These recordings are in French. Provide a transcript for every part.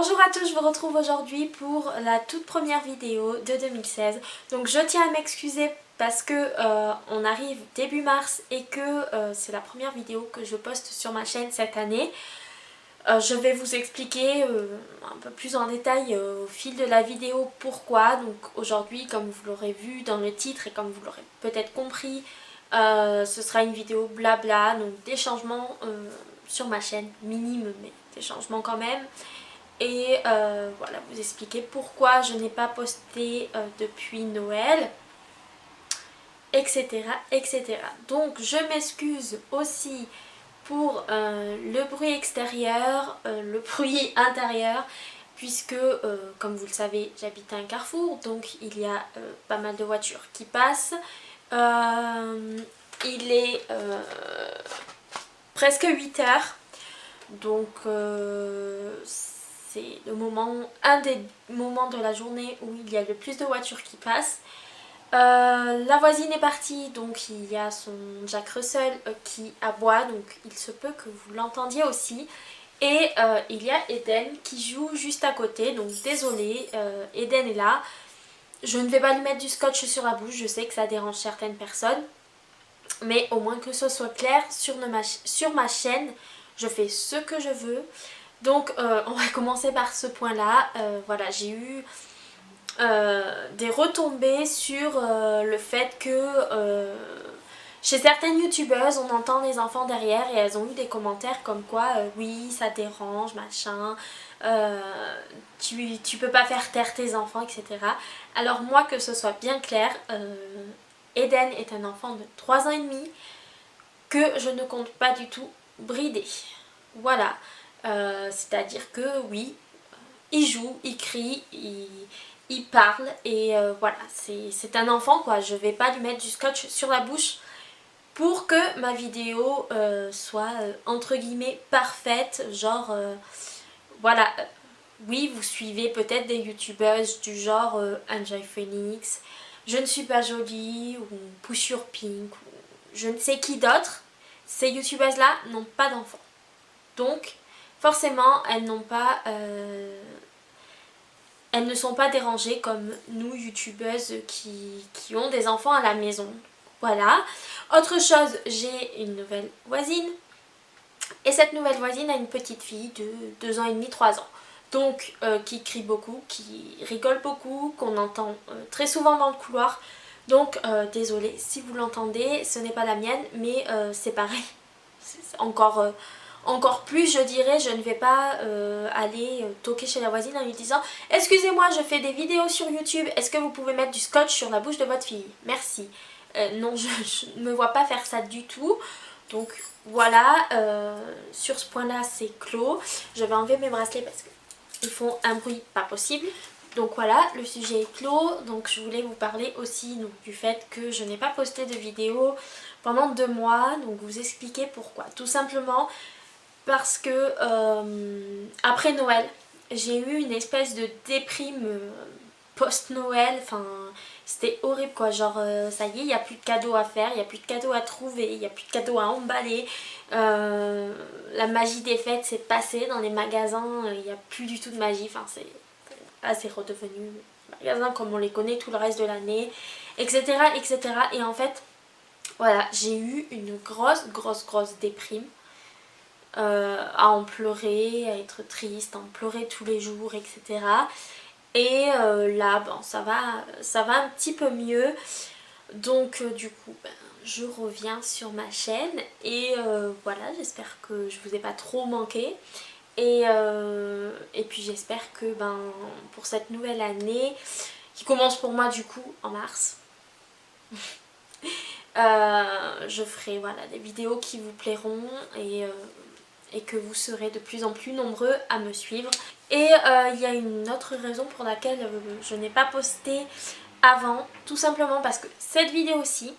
Bonjour à tous, je vous retrouve aujourd'hui pour la toute première vidéo de 2016. Donc je tiens à m'excuser parce que on arrive début mars et que c'est la première vidéo que je poste sur ma chaîne cette année. Je vais vous expliquer un peu plus en détail au fil de la vidéo pourquoi. Donc aujourd'hui, comme vous l'aurez vu dans le titre et comme vous l'aurez peut-être compris, ce sera une vidéo blabla, donc des changements sur ma chaîne, minimes mais des changements quand même. Et voilà, vous expliquer pourquoi je n'ai pas posté depuis Noël, etc. etc. Donc je m'excuse aussi pour le bruit extérieur, le bruit intérieur, puisque comme vous le savez j'habite à un carrefour, donc il y a pas mal de voitures qui passent. Il est presque 8 heures, donc c'est un des moments de la journée où il y a le plus de voitures qui passent. La voisine est partie, donc il y a son Jack Russell qui aboie, donc il se peut que vous l'entendiez aussi. Et il y a Eden qui joue juste à côté, donc désolée, Eden est là. Je ne vais pas lui mettre du scotch sur la bouche, je sais que ça dérange certaines personnes. Mais au moins que ce soit clair, sur ma chaîne, je fais ce que je veux. Donc on va commencer par ce point là. Voilà, j'ai eu des retombées sur le fait que chez certaines youtubeuses on entend les enfants derrière et elles ont eu des commentaires comme quoi oui ça dérange machin, tu peux pas faire taire tes enfants, etc. Alors moi, que ce soit bien clair, Eden est un enfant de 3 ans et demi que je ne compte pas du tout brider. Voilà, c'est-à-dire que oui, il joue, il crie, il parle et voilà, c'est un enfant quoi. Je vais pas lui mettre du scotch sur la bouche pour que ma vidéo soit entre guillemets parfaite, genre voilà. Oui, vous suivez peut-être des youtubeuses du genre Enjoy Phoenix, Je ne suis pas jolie ou Push Your Pink ou je ne sais qui d'autre. Ces youtubeuses là n'ont pas d'enfants, donc forcément elles n'ont pas elles ne sont pas dérangées comme nous youtubeuses qui ont des enfants à la maison. Voilà. Autre chose, j'ai une nouvelle voisine. Et cette nouvelle voisine a une petite fille de 2 ans et demi, 3 ans. Donc qui crie beaucoup, qui rigole beaucoup, qu'on entend très souvent dans le couloir. Donc désolée si vous l'entendez, ce n'est pas la mienne, mais c'est pareil. C'est encore plus, je dirais. Je ne vais pas aller toquer chez la voisine en lui disant « Excusez-moi, je fais des vidéos sur YouTube, est-ce que vous pouvez mettre du scotch sur la bouche de votre fille? Merci. » Non, je ne me vois pas faire ça du tout. Donc voilà, sur ce point là c'est clos. Je vais enlever mes bracelets parce qu'ils font un bruit pas possible. Donc voilà, le sujet est clos. Donc je voulais vous parler aussi donc, du fait que je n'ai pas posté de vidéo pendant 2 mois. Donc vous expliquer pourquoi. Tout simplement parce que après Noël, j'ai eu une espèce de déprime post-Noël. Enfin, c'était horrible quoi. Genre, ça y est, il n'y a plus de cadeaux à faire, il n'y a plus de cadeaux à trouver, il n'y a plus de cadeaux à emballer. La magie des fêtes s'est passée dans les magasins, il n'y a plus du tout de magie. Enfin, c'est redevenu magasin comme on les connaît tout le reste de l'année, etc., etc. Et en fait, voilà, j'ai eu une grosse déprime. À en pleurer, à être triste, à en pleurer tous les jours, etc. Et là, bon, ça va un petit peu mieux. Donc du coup, ben, je reviens sur ma chaîne et voilà, j'espère que je vous ai pas trop manqué. Et puis j'espère que ben, pour cette nouvelle année, qui commence pour moi du coup en mars, je ferai voilà, des vidéos qui vous plairont et que vous serez de plus en plus nombreux à me suivre. Et il y a une autre raison pour laquelle je n'ai pas posté avant, tout simplement parce que cette vidéo-ci,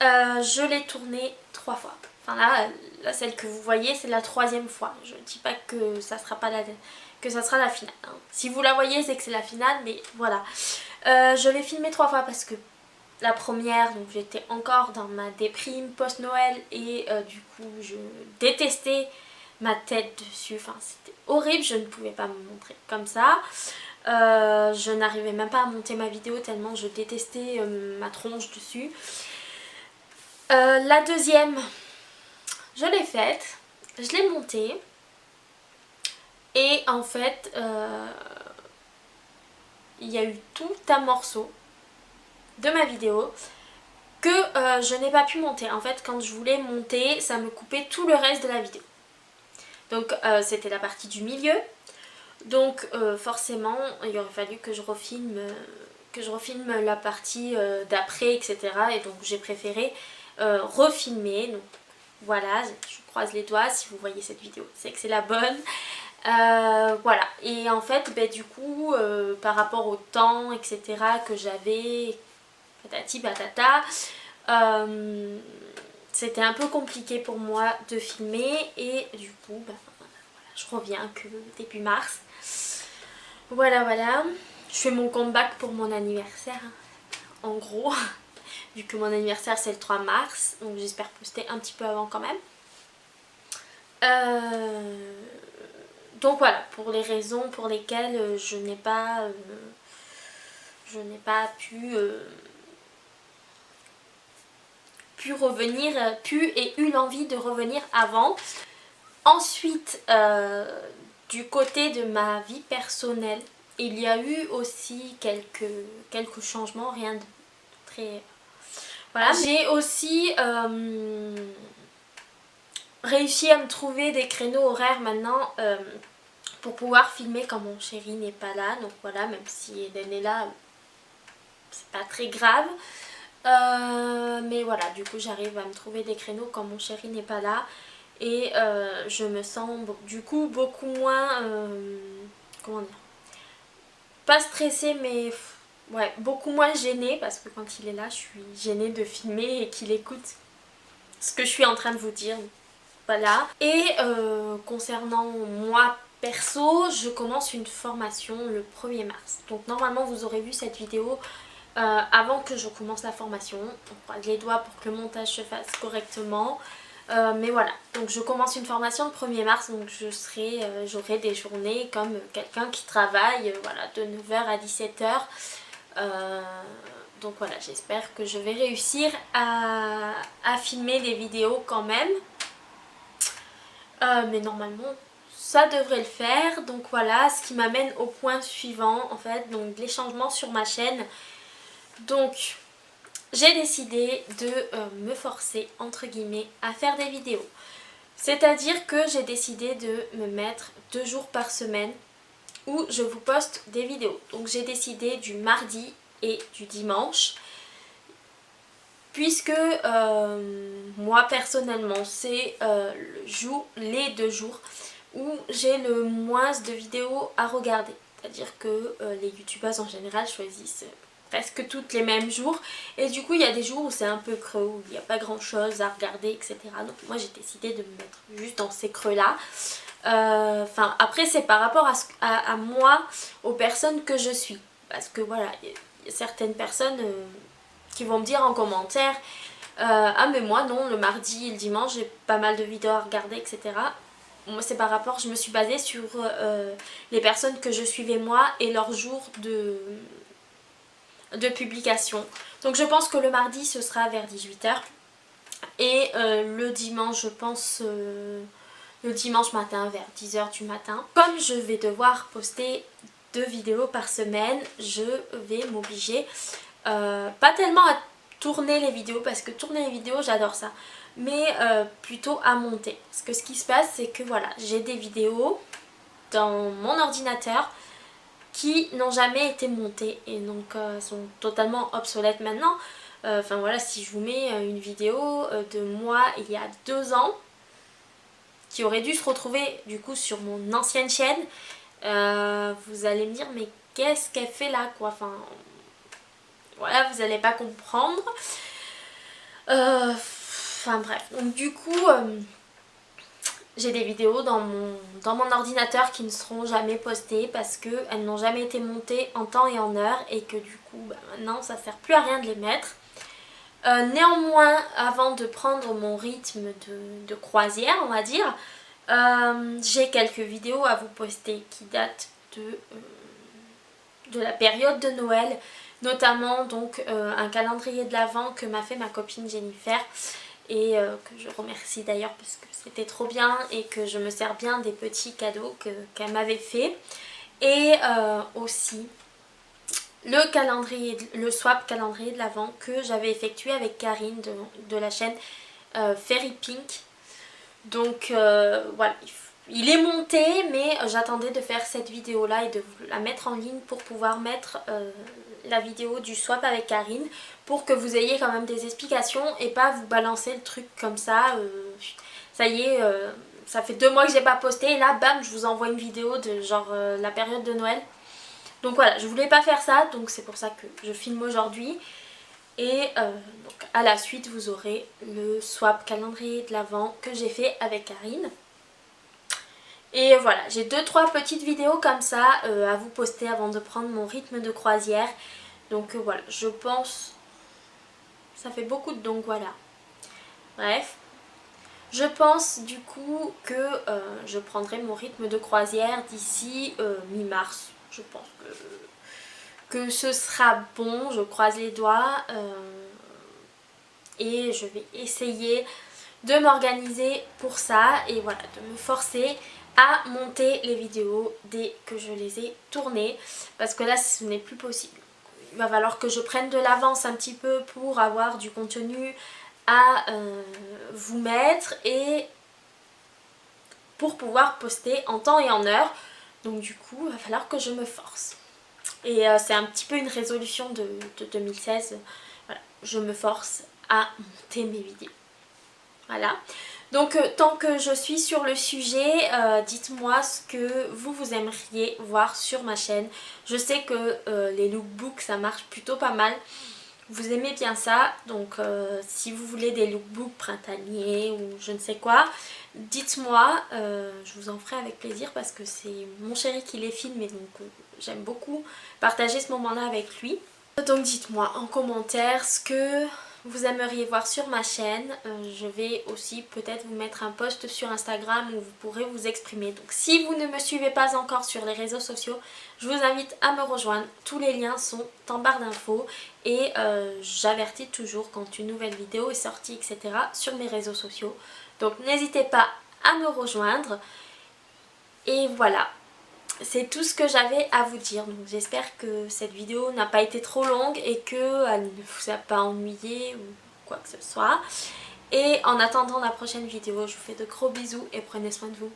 je l'ai tournée 3 fois. Enfin là, celle que vous voyez, c'est la 3e fois. Je ne dis pas que ça sera pas que ça sera la finale, hein. Si vous la voyez, c'est que c'est la finale, mais voilà. Je l'ai filmée 3 fois parce que la première, donc j'étais encore dans ma déprime post-Noël et du coup je détestais ma tête dessus. Enfin, c'était horrible, je ne pouvais pas me montrer comme ça. Je n'arrivais même pas à monter ma vidéo tellement je détestais ma tronche dessus. La deuxième, je l'ai faite, je l'ai montée. Et en fait, il y a eu tout un morceau de ma vidéo que je n'ai pas pu monter. En fait, quand je voulais monter, ça me coupait tout le reste de la vidéo. Donc c'était la partie du milieu. Donc forcément, il aurait fallu que je refilme la partie d'après, etc. Et donc j'ai préféré refilmer. Donc voilà, je croise les doigts. Si vous voyez cette vidéo, c'est que c'est la bonne. Voilà, et en fait du coup par rapport au temps etc que j'avais, patati patata, c'était un peu compliqué pour moi de filmer et du coup voilà, je reviens que début mars. Voilà, je fais mon comeback pour mon anniversaire en gros, vu que mon anniversaire c'est le 3 mars, donc j'espère poster un petit peu avant quand même. Donc voilà, pour les raisons pour lesquelles je n'ai pas pu revenir, et eu l'envie de revenir avant. Ensuite, du côté de ma vie personnelle, il y a eu aussi quelques changements, rien de très... Voilà, j'ai aussi réussi à me trouver des créneaux horaires maintenant pour pouvoir filmer quand mon chéri n'est pas là. Donc voilà, même si Eden est là, c'est pas très grave. Mais voilà, du coup j'arrive à me trouver des créneaux quand mon chéri n'est pas là. Et je me sens du coup beaucoup moins... comment dire, pas stressée mais... ouais, beaucoup moins gênée parce que quand il est là, je suis gênée de filmer et qu'il écoute ce que je suis en train de vous dire. Voilà. Et concernant moi perso, je commence une formation le 1er mars. Donc normalement vous aurez vu cette vidéo avant que je commence la formation. On croise les doigts pour que le montage se fasse correctement. Mais voilà, donc je commence une formation le 1er mars, donc j'aurai des journées comme quelqu'un qui travaille voilà, de 9h à 17h. Donc voilà, j'espère que je vais réussir à filmer des vidéos quand même. Mais normalement ça devrait le faire. Donc voilà, ce qui m'amène au point suivant en fait, donc les changements sur ma chaîne. Donc j'ai décidé de me forcer entre guillemets à faire des vidéos. C'est-à-dire que j'ai décidé de me mettre 2 jours par semaine où je vous poste des vidéos. Donc j'ai décidé du mardi et du dimanche. Puisque moi personnellement c'est les 2 jours où j'ai le moins de vidéos à regarder. C'est-à-dire que les youtubeuses en général choisissent presque toutes les mêmes jours. Et du coup il y a des jours où c'est un peu creux, où il n'y a pas grand chose à regarder, etc. Donc moi j'ai décidé de me mettre juste dans ces creux là. Enfin après c'est par rapport à moi, aux personnes que je suis. Parce que voilà, il y a certaines personnes... qui vont me dire en commentaire ah mais moi non, le mardi et le dimanche j'ai pas mal de vidéos à regarder, etc. Moi c'est par rapport, je me suis basée sur les personnes que je suivais moi et leurs jours de publication. Donc je pense que le mardi ce sera vers 18h et le dimanche je pense le dimanche matin vers 10h du matin. Comme je vais devoir poster 2 vidéos par semaine, je vais m'obliger pas tellement à tourner les vidéos, parce que tourner les vidéos j'adore ça, mais plutôt à monter. Parce que ce qui se passe c'est que voilà, j'ai des vidéos dans mon ordinateur qui n'ont jamais été montées et donc sont totalement obsolètes maintenant. Enfin voilà, si je vous mets une vidéo de moi il y a 2 ans qui aurait dû se retrouver du coup sur mon ancienne chaîne, vous allez me dire mais qu'est-ce qu'elle fait là quoi, enfin voilà, vous n'allez pas comprendre. Enfin bref, donc du coup j'ai des vidéos dans mon ordinateur qui ne seront jamais postées parce qu'elles n'ont jamais été montées en temps et en heure et que du coup maintenant ça sert plus à rien de les mettre. Néanmoins, avant de prendre mon rythme de croisière on va dire, J'ai quelques vidéos à vous poster qui datent de la période de Noël, notamment donc un calendrier de l'Avent que m'a fait ma copine Jennifer et que je remercie d'ailleurs parce que c'était trop bien et que je me sers bien des petits cadeaux qu'elle m'avait fait. Et aussi le swap calendrier de l'Avent que j'avais effectué avec Karine de la chaîne Fairy Pink. Donc voilà, il est monté, mais j'attendais de faire cette vidéo là et de la mettre en ligne pour pouvoir mettre la vidéo du swap avec Karine, pour que vous ayez quand même des explications et pas vous balancer le truc comme ça. Ça y est, ça fait 2 mois que j'ai pas posté et là bam, je vous envoie une vidéo de genre la période de Noël. Donc voilà, je voulais pas faire ça, donc c'est pour ça que je filme aujourd'hui. Et donc à la suite vous aurez le swap calendrier de l'Avent que j'ai fait avec Karine. Et voilà, j'ai 2-3 petites vidéos comme ça à vous poster avant de prendre mon rythme de croisière. Donc voilà, je pense... Ça fait beaucoup de donc voilà. Bref. Je pense du coup que je prendrai mon rythme de croisière d'ici mi-mars. Je pense que ce sera bon, je croise les doigts. Et je vais essayer de m'organiser pour ça et voilà, de me forcer à monter les vidéos dès que je les ai tournées, parce que là ce n'est plus possible. Il va falloir que je prenne de l'avance un petit peu pour avoir du contenu à vous mettre et pour pouvoir poster en temps et en heure. Donc du coup il va falloir que je me force. Et c'est un petit peu une résolution de 2016. Voilà, je me force à monter mes vidéos. Voilà. Donc tant que je suis sur le sujet, dites-moi ce que vous aimeriez voir sur ma chaîne. Je sais que les lookbooks ça marche plutôt pas mal. Vous aimez bien ça, donc si vous voulez des lookbooks printaniers ou je ne sais quoi, dites-moi, je vous en ferai avec plaisir parce que c'est mon chéri qui les filme et donc j'aime beaucoup partager ce moment-là avec lui. Donc dites-moi en commentaire ce que vous aimeriez voir sur ma chaîne. Je vais aussi peut-être vous mettre un post sur Instagram où vous pourrez vous exprimer. Donc si vous ne me suivez pas encore sur les réseaux sociaux, je vous invite à me rejoindre. Tous les liens sont en barre d'infos et j'avertis toujours quand une nouvelle vidéo est sortie, etc. sur mes réseaux sociaux. Donc n'hésitez pas à me rejoindre. Et voilà. C'est tout ce que j'avais à vous dire, donc j'espère que cette vidéo n'a pas été trop longue et qu'elle ne vous a pas ennuyé ou quoi que ce soit. Et en attendant la prochaine vidéo, je vous fais de gros bisous et prenez soin de vous.